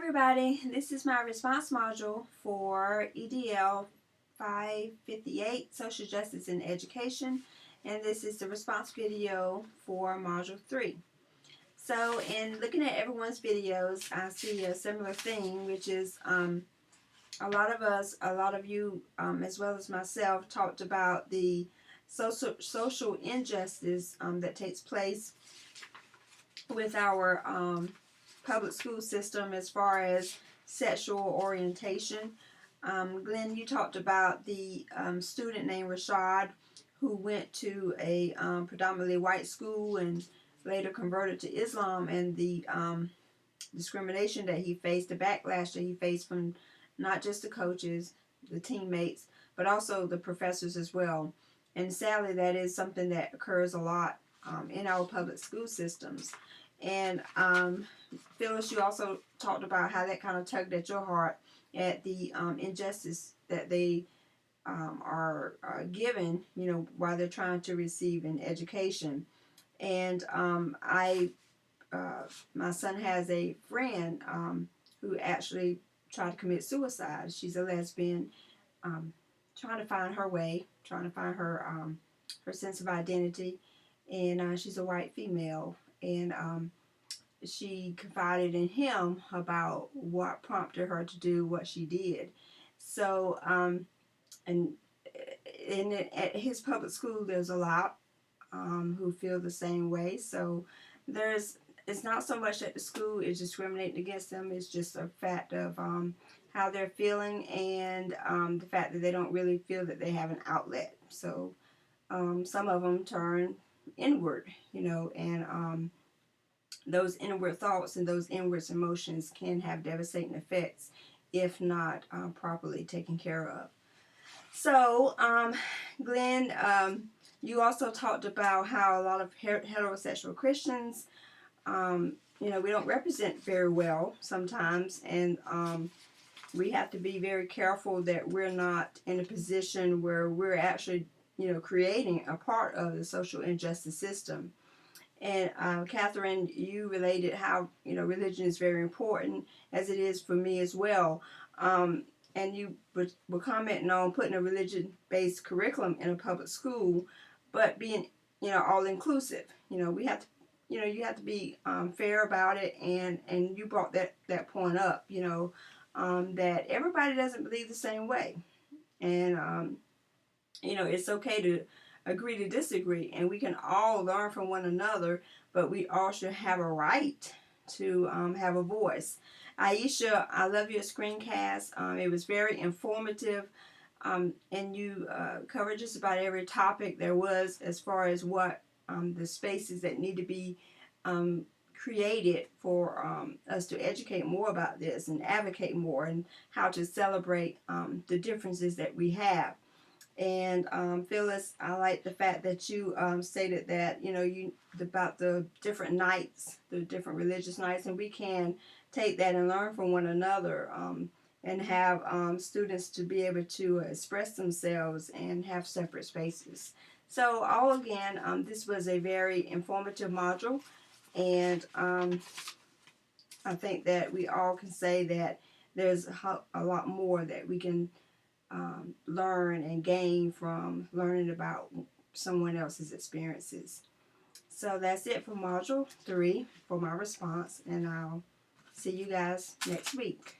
everybody, this is my response module for EDL 558, Social Justice in Education, and this is the response video for Module 3. So in looking at everyone's videos, I see a similar thing, which is a lot of you, as well as myself, talked about the social injustice that takes place with our public school system as far as sexual orientation. Glenn, you talked about the student named Rashad who went to a predominantly white school and later converted to Islam, and the discrimination that he faced, the backlash that he faced from not just the coaches, the teammates, but also the professors as well. And sadly, that is something that occurs a lot in our public school systems. And Phyllis, you also talked about how that kind of tugged at your heart at the injustice that they are given, while they're trying to receive an education. And my son has a friend who actually tried to commit suicide. She's a lesbian, trying to find her way, trying to find her sense of identity, and she's a white female. And she confided in him about what prompted her to do what she did. So, and at his public school, there's a lot who feel the same way. So it's not so much that the school is discriminating against them. It's just a fact of how they're feeling, and the fact that they don't really feel that they have an outlet. So some of them turn inward, and those inward thoughts and those inward emotions can have devastating effects if not properly taken care of. So, Glenn, you also talked about how a lot of heterosexual Christians, we don't represent very well sometimes, and we have to be very careful that we're not in a position where we're actually, creating a part of the social injustice system. And Catherine, you related how religion is very important, as it is for me as well. And you were commenting on putting a religion-based curriculum in a public school, but being all inclusive. We have to, you have to be fair about it, and you brought that point up. That everybody doesn't believe the same way, and it's okay to agree to disagree, and we can all learn from one another, but we all should have a right to have a voice. Aisha, I love your screencast. It was very informative, and you covered just about every topic there was as far as what the spaces that need to be created for us to educate more about this and advocate more, and how to celebrate the differences that we have. And Phyllis, I like the fact that you stated that about the different nights, the different religious nights, and we can take that and learn from one another, and have students to be able to express themselves and have separate spaces. So all again, this was a very informative module, and I think that we all can say that there's a lot more that we can learn and gain from learning about someone else's experiences. So that's it for Module 3 for my response, and I'll see you guys next week.